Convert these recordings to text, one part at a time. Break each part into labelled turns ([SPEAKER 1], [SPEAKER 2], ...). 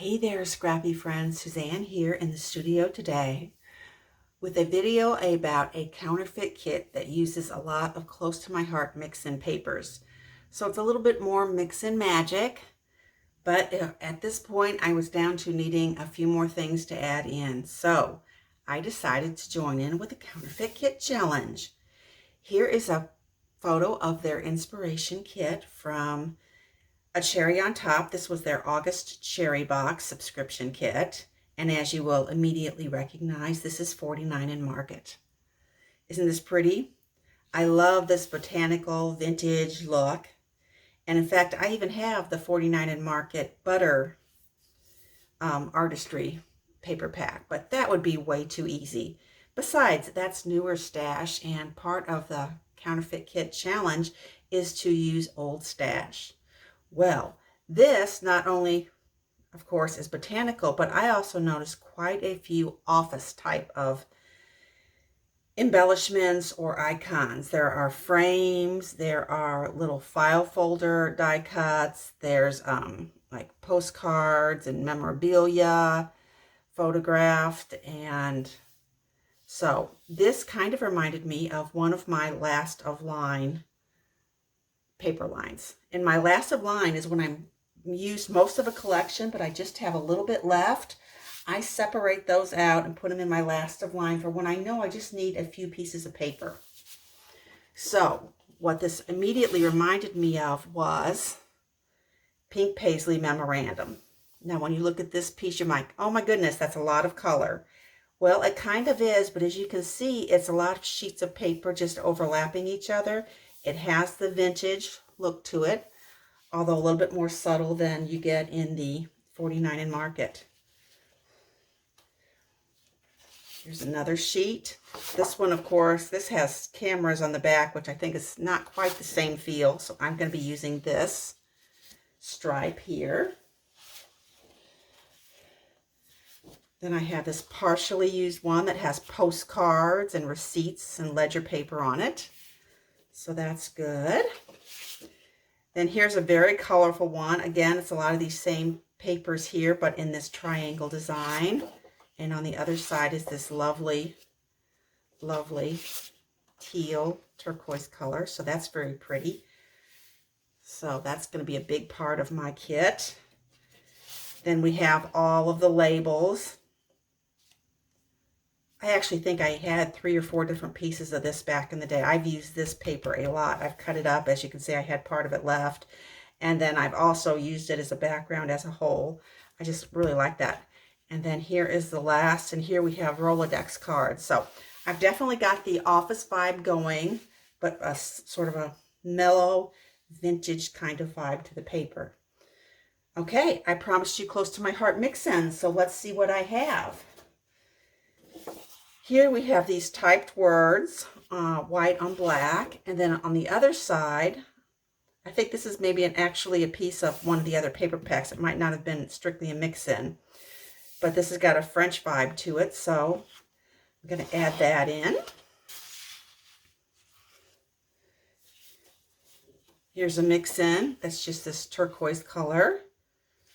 [SPEAKER 1] Hey there, scrappy friends. Suzanne here in the studio today with a video about a counterfeit kit that uses a lot of close to my heart mix-in papers. So it's a little bit more mix-in magic, but at this point I was down to needing a few more things to add in. So I decided to join in with a counterfeit kit challenge. Here is a photo of their inspiration kit from A Cherry on Top. This was their August Cherry Box subscription kit. And as you will immediately recognize, this is $49 in Market. Isn't this pretty? I love this botanical vintage look. And in fact, I even have the $49 in Market butter artistry paper pack, but that would be way too easy. Besides, that's newer stash, and part of the counterfeit kit challenge is to use old stash. Well, this not only, of course, is botanical, but I also noticed quite a few office type of embellishments or icons. There are frames, there are little file folder die cuts, there's like postcards and memorabilia photographed, and so this kind of reminded me of one of my last of line paper lines. And my last of line is when I'm used most of a collection, but I just have a little bit left. I separate those out and put them in my last of line for when I know I just need a few pieces of paper. So what this immediately reminded me of was Pink Paisley Memorandum. Now when you look at this piece, you're like, oh my goodness, that's a lot of color. Well, it kind of is, but as you can see, it's a lot of sheets of paper just overlapping each other. It has the vintage look to it, although a little bit more subtle than you get in the $49 in Market. Here's another sheet. This one, of course, this has cameras on the back, which I think is not quite the same feel, so I'm going to be using this stripe here. Then I have this partially used one that has postcards and receipts and ledger paper on it. So that's good. Then here's a very colorful one. Again, it's a lot of these same papers here, but in this triangle design. And on the other side is this lovely, lovely teal turquoise color. So that's very pretty. So that's going to be a big part of my kit. Then we have all of the labels. I actually think I had 3 or 4 different pieces of this back in the day. I've used this paper a lot. I've cut it up. As you can see, I had part of it left. And then I've also used it as a background as a whole. I just really like that. And then here is the last, and here we have Rolodex cards. So I've definitely got the office vibe going, but a sort of a mellow, vintage kind of vibe to the paper. Okay, I promised you close to my heart mix-ins, so let's see what I have. Here we have these typed words, white on black, and then on the other side, I think this is maybe actually a piece of one of the other paper packs. It might not have been strictly a mix-in, but this has got a French vibe to it, so I'm going to add that in. Here's a mix-in. That's just this turquoise color,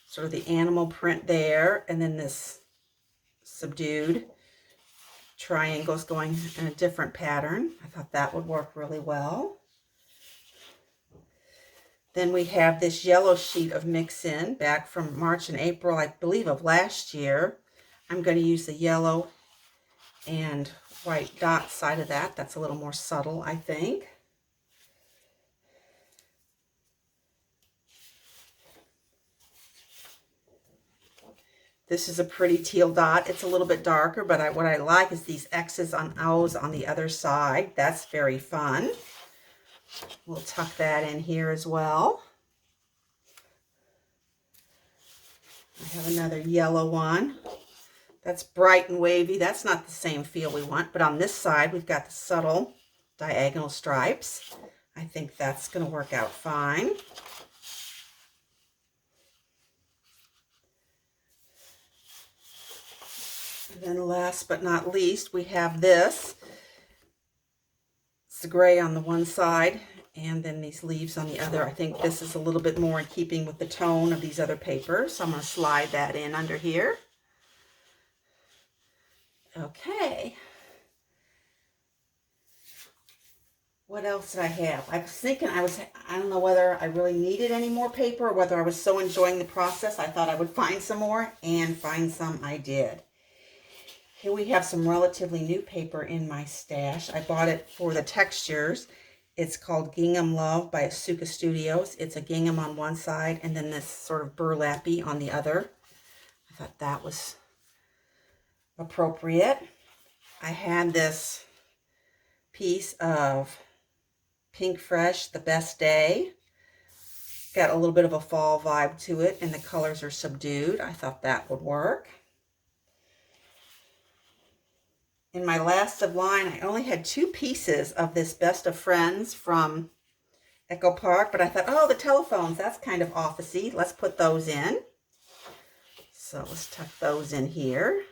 [SPEAKER 1] sort of the animal print there, and then this subdued triangles going in a different pattern. I thought that would work really well. Then we have this yellow sheet of mix-in back from March and April, I believe, of last year. I'm going to use the yellow and white dot side of that. That's a little more subtle, I think. This is a pretty teal dot. It's a little bit darker, but what I like is these X's on O's on the other side. That's very fun. We'll tuck that in here as well. I have another yellow one. That's bright and wavy. That's not the same feel we want, but on this side, we've got the subtle diagonal stripes. I think that's going to work out fine. And then last but not least, we have this. It's the gray on the one side, And then these leaves on the other. I think this is a little bit more in keeping with the tone of these other papers. So I'm going to slide that in under here. Okay. What else did I have? I was thinking I don't know whether I really needed any more paper or whether I was so enjoying the process I thought I would find some more, and find some I did. Here we have some relatively new paper in my stash. I bought it for the textures. It's called Gingham Love by Asuka Studios. It's a gingham on one side and then this sort of burlappy on the other. I thought that was appropriate. I had this piece of Pink Fresh, The Best Day. Got a little bit of a fall vibe to it, and the colors are subdued. I thought that would work. In my last of line, I only had 2 pieces of this Best of Friends from Echo Park, but I thought, oh, the telephones, that's kind of officey. Let's put those in. So let's tuck those in here.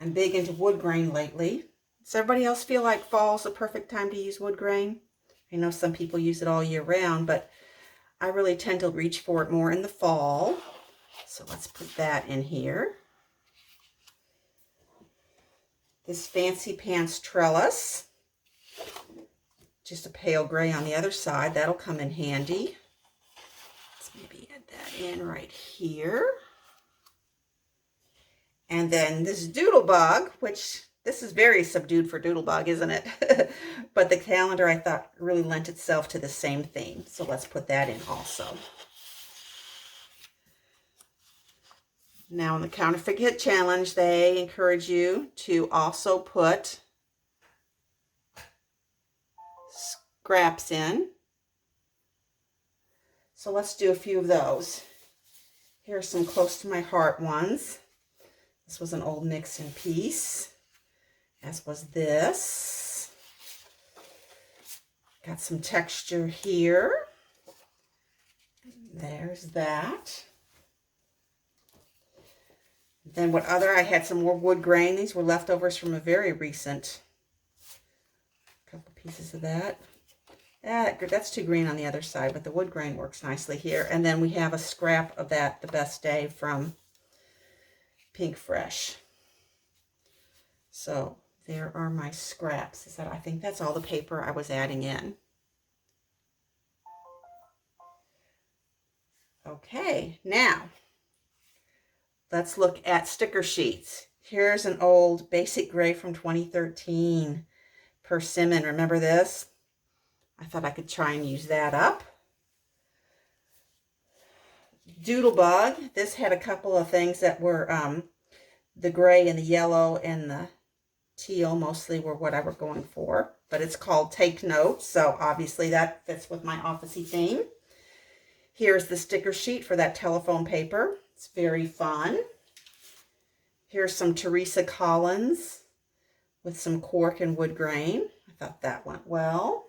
[SPEAKER 1] I'm big into wood grain lately. Does everybody else feel like fall's the perfect time to use wood grain? I know some people use it all year round, but I really tend to reach for it more in the fall. So let's put that in here. This Fancy Pants trellis. Just a pale gray on the other side. That'll come in handy. Let's maybe add that in right here. And then this Doodlebug, which this is very subdued for Doodlebug, isn't it? But the calendar, I thought, really lent itself to the same theme. So let's put that in also. Now in the Counterfeit Kit Challenge, they encourage you to also put scraps in. So let's do a few of those. Here are some close to my heart ones. This was an old Nixon piece, as was this. Got some texture here. There's that. Then what other, I had some more wood grain. These were leftovers from a very recent couple pieces of that. That's too green on the other side, but the wood grain works nicely here. And then we have a scrap of that, The Best Day from Pink Fresh. So there are my scraps. I think that's all the paper I was adding in. Okay, now let's look at sticker sheets. Here's an old basic gray from 2013. Persimmon, remember this? I thought I could try and use that up. Doodlebug, this had a couple of things that were the gray and the yellow and the teal mostly were what I were going for. But it's called Take Note, so obviously that fits with my officey theme. Here's the sticker sheet for that telephone paper. It's very fun. Here's some Teresa Collins with some cork and wood grain. I thought that went well.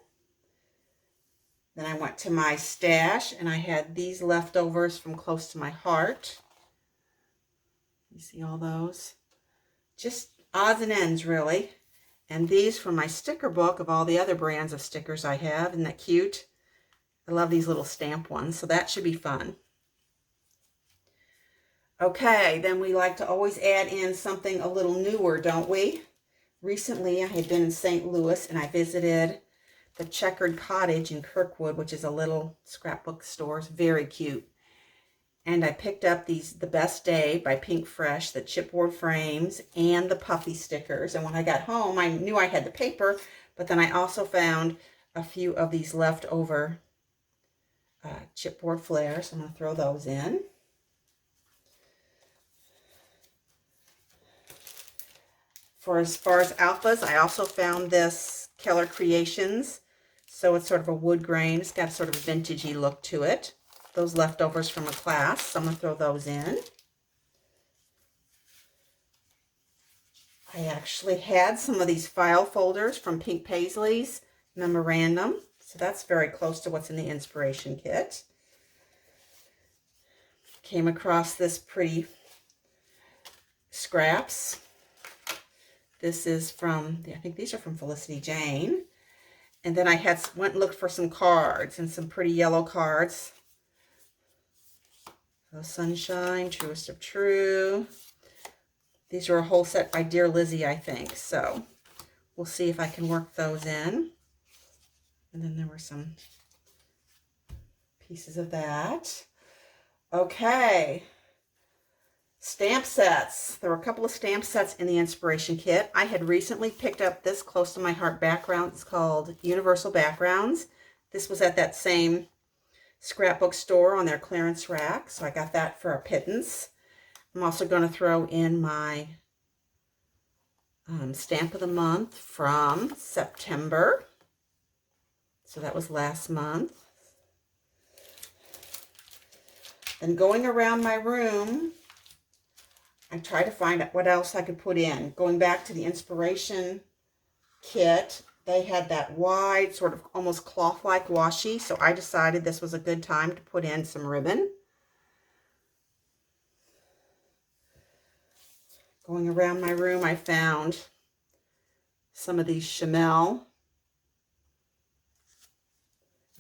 [SPEAKER 1] Then I went to my stash and I had these leftovers from Close to My Heart. You see all those? Just odds and ends, really. And these from my sticker book of all the other brands of stickers I have. Isn't that cute? I love these little stamp ones, so that should be fun. Okay, then we like to always add in something a little newer, don't we? Recently, I had been in St. Louis and I visited the Checkered Cottage in Kirkwood, which is a little scrapbook store. It's very cute. And I picked up these The Best Day by Pink Fresh, the chipboard frames, and the puffy stickers. And when I got home, I knew I had the paper, but then I also found a few of these leftover chipboard flares. I'm going to throw those in. For as far as alphas, I also found this Keller Creations. So it's sort of a wood grain. It's got sort of a vintagey look to it. Those leftovers from a class. So I'm going to throw those in. I actually had some of these file folders from Pink Paisley's Memorandum. So that's very close to what's in the inspiration kit. Came across this pretty scraps. This is from, I think these are from Felicity Jane. And then I went and looked for some cards, and some pretty yellow cards. So Sunshine, Truest of True. These are a whole set by Dear Lizzie, I think. So we'll see if I can work those in. And then there were some pieces of that. Okay. Stamp sets. There were a couple of stamp sets in the inspiration kit. I had recently picked up this close to my heart background. It's called Universal Backgrounds. This was at that same scrapbook store on their clearance rack. So I got that for a pittance. I'm also going to throw in my stamp of the month from September. So that was last month. Then going around my room, I tried to find out what else I could put in. Going back to the inspiration kit, they had that wide, sort of almost cloth-like washi, so I decided this was a good time to put in some ribbon. Going around my room, I found some of these Chamel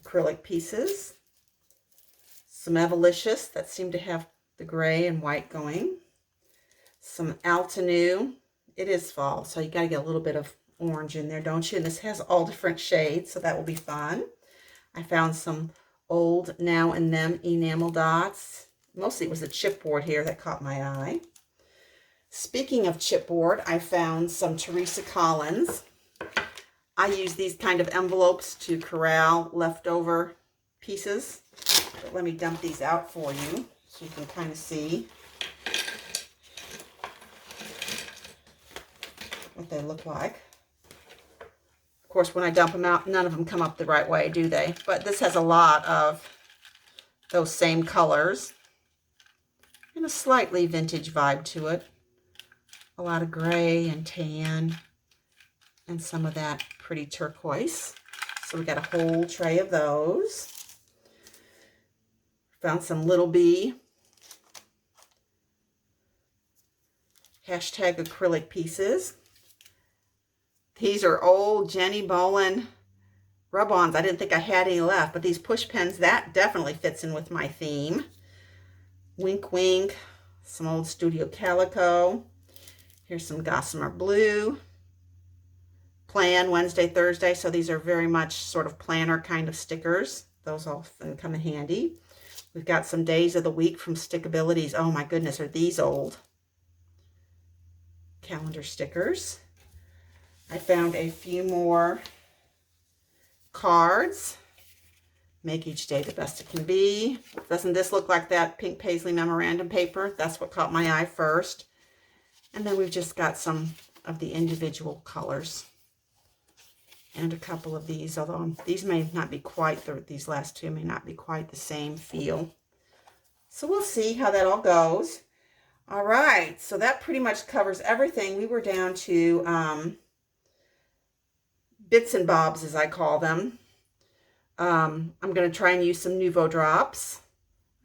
[SPEAKER 1] acrylic pieces. Some Evolicious that seem to have the gray and white going. Some Altenew. It is fall, so you got to get a little bit of orange in there, don't you? And this has all different shades, so that will be fun. I found some old Now and Them enamel dots. Mostly it was a chipboard here that caught my eye. Speaking of chipboard, I found some Teresa Collins. I use these kind of envelopes to corral leftover pieces. But let me dump these out for you so you can kind of see what they look like. Of course, when I dump them out, none of them come up the right way, do they? But this has a lot of those same colors and a slightly vintage vibe to it. A lot of gray and tan and some of that pretty turquoise. So we got a whole tray of those. Found some Little B hashtag acrylic pieces. These are old Jenny Bolin rub-ons. I didn't think I had any left, but these push pens, that definitely fits in with my theme. Wink Wink, some old Studio Calico. Here's some Gossamer Blue. Plan Wednesday, Thursday. So these are very much sort of planner kind of stickers. Those often come in handy. We've got some Days of the Week from Stickabilities. Oh my goodness, are these old? Calendar stickers. I found a few more cards. Make each day the best it can be. Doesn't this look like that pink paisley memorandum paper? That's what caught my eye first. And then we've just got some of the individual colors. And a couple of these, although these may not be quite, these last two may not be quite the same feel. So we'll see how that all goes. All right, so that pretty much covers everything. We were down to bits and bobs, as I call them. I'm going to try and use some Nuvo drops.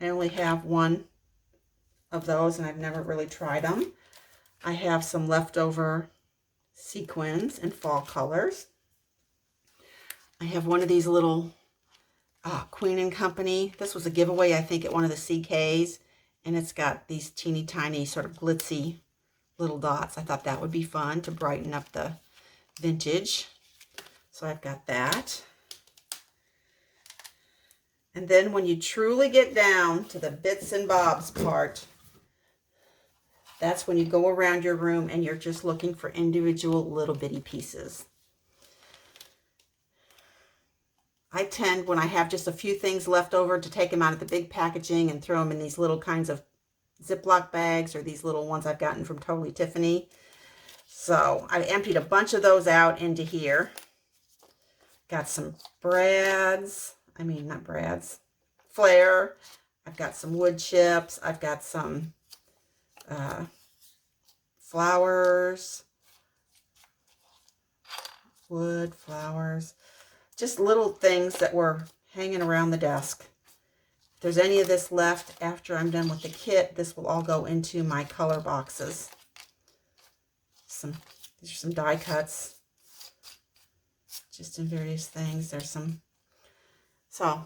[SPEAKER 1] I only have one of those, and I've never really tried them. I have some leftover sequins in fall colors. I have one of these little Queen & Company. This was a giveaway, I think, at one of the CKs. And it's got these teeny tiny sort of glitzy little dots. I thought that would be fun to brighten up the vintage. So I've got that. And then when you truly get down to the bits and bobs part, that's when you go around your room and you're just looking for individual little bitty pieces. I tend, when I have just a few things left over, to take them out of the big packaging and throw them in these little kinds of Ziploc bags, or these little ones I've gotten from Totally Tiffany. So I emptied a bunch of those out into here. Got some Flair. I've got some wood chips. I've got some flowers. Wood, flowers. Just little things that were hanging around the desk. If there's any of this left after I'm done with the kit, this will all go into my color boxes. These are some die cuts. just in various things. There's some, so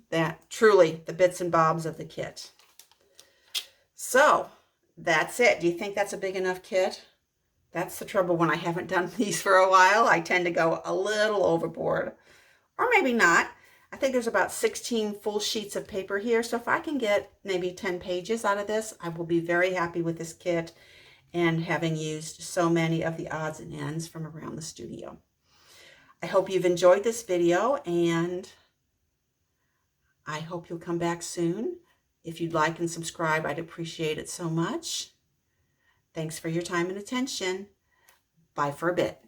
[SPEAKER 1] that truly the bits and bobs of the kit. So that's it. Do you think that's a big enough kit? That's the trouble when I haven't done these for a while. I tend to go a little overboard, or maybe not. I think there's about 16 full sheets of paper here. So if I can get maybe 10 pages out of this, I will be very happy with this kit and having used so many of the odds and ends from around the studio. I hope you've enjoyed this video, and I hope you'll come back soon. If you'd like and subscribe, I'd appreciate it so much. Thanks for your time and attention. Bye for a bit.